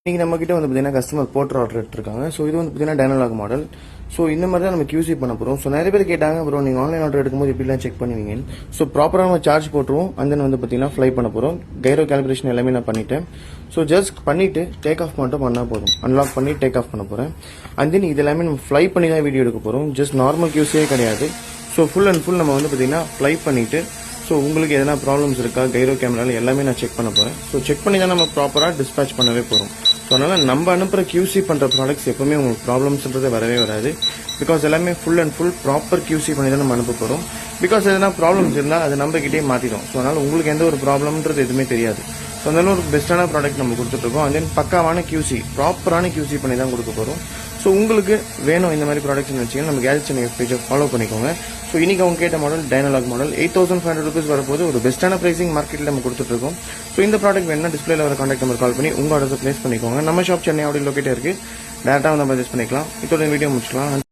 இன்னைக்கு நம்ம கிட்ட வந்து பார்த்தீங்கன்னா கஸ்டமர் போர்ட்டர் ஆர்டர் எடுத்துருக்காங்க. ஸோ இது வந்து பார்த்தீங்கன்னா டைனலாக் மாடல். ஸோ இந்த மாதிரி தான் நம்ம QC பண்ண போகிறோம். ஸோ நிறைய பேர் கேட்டாங்க, ப்ரோ நீங்கள் ஆன்லைன் ஆர்டர் எடுக்கும்போது எப்படிலாம் செக் பண்ணுவீங்க? ஸோ ப்ராப்பராக நம்ம சார்ஜ் போட்டுருவோம். அண்ட் தென் வந்து பார்த்தீங்கன்னா ஃப்ளை பண்ண போகிறோம். கைரோ கேலிபிரேஷன் எல்லாமே நான் பண்ணிட்டேன். ஸோ ஜஸ்ட் பண்ணிட்டு டேக் ஆஃப் மட்டும் பண்ணால் போதும். அன்லாக் பண்ணி டேக் ஆஃப் பண்ண போகிறேன். அண்ட் தென் இது எல்லாமே நம்ம ஃப்ளை பண்ணி தான் வீடியோ எடுக்க போகிறோம். ஜஸ்ட் நார்மல் QCயே கிடையாது. ஸோ ஃபுல் அண்ட் ஃபுல் நம்ம வந்து பார்த்தீங்கன்னா ஃப்ளை பண்ணிட்டு ஸோ உங்களுக்கு எதனா ப்ராப்ளம்ஸ் இருக்கா கைரோ கேமராவில் எல்லாமே நான் செக் பண்ண போகிறேன். ஸோ செக் பண்ணி தான் நம்ம ப்ராப்பராக டிஸ்பேச் பண்ணவே போகிறோம். ஸோ அதனால் நம்ம அனுப்புகிற QC பண்ணுற ப்ராடக்ட்ஸ் எப்பவுமே உங்களுக்கு ப்ராப்ளம்ஸ்ன்றது வரவே வராது. பிகாஸ் எல்லாமே full and full proper QC பண்ணி தான் நம்ம அனுப்ப போகிறோம். பிகாஸ் எதனா ப்ராப்ளம்ஸ் இருந்தால் அது நம்மகிட்டே மாற்றிடும். ஸோ அதனால் உங்களுக்கு எந்த ஒரு ப்ராப்ளம்ன்றது எதுவுமே தெரியாது. ஸோ அதனால ஒரு பெஸ்ட்டான ப்ராடக்ட் நம்ம கொடுத்துட்ருக்கோம். அண்ட் தென் பக்காவான QC ப்ராப்பரான QC பண்ணி தான் கொடுக்க போகிறோம். ஸோ உங்களுக்கு வேணும் இந்த மாதிரி ப்ராடக்ட்ஸ் வச்சுக்கோங்க, நம்ம கேஜெட் சென்னை பேஜை ஃபாலோ பண்ணிக்கோங்க. ஸோ இன்னைக்கு அவங்க கேட்ட மாடல் டைனலாக் மாடல் 8500 rupees வரப்போது. ஒரு பெஸ்ட்டான பிரைசிங் மார்க்கெட்டில் நம்ம கொடுத்துட்ருக்கோம். ஸோ இந்த ப்ராடக்ட் வேணும்னா டிஸ்பிளேல வர கான்டாக்ட் நம்பர் கால் பண்ணி உங்கள் ஆர்டர்ஸை பிளேஸ் பண்ணிக்கோங்க. நம்ம ஷாப் சென்னை அப்படி லொக்கேட் இருக்கு. டேரெக்டாக வந்து பர்ச்சேஸ் பண்ணிக்கலாம். இதோட வீடியோ முடிச்சுக்கலாம்.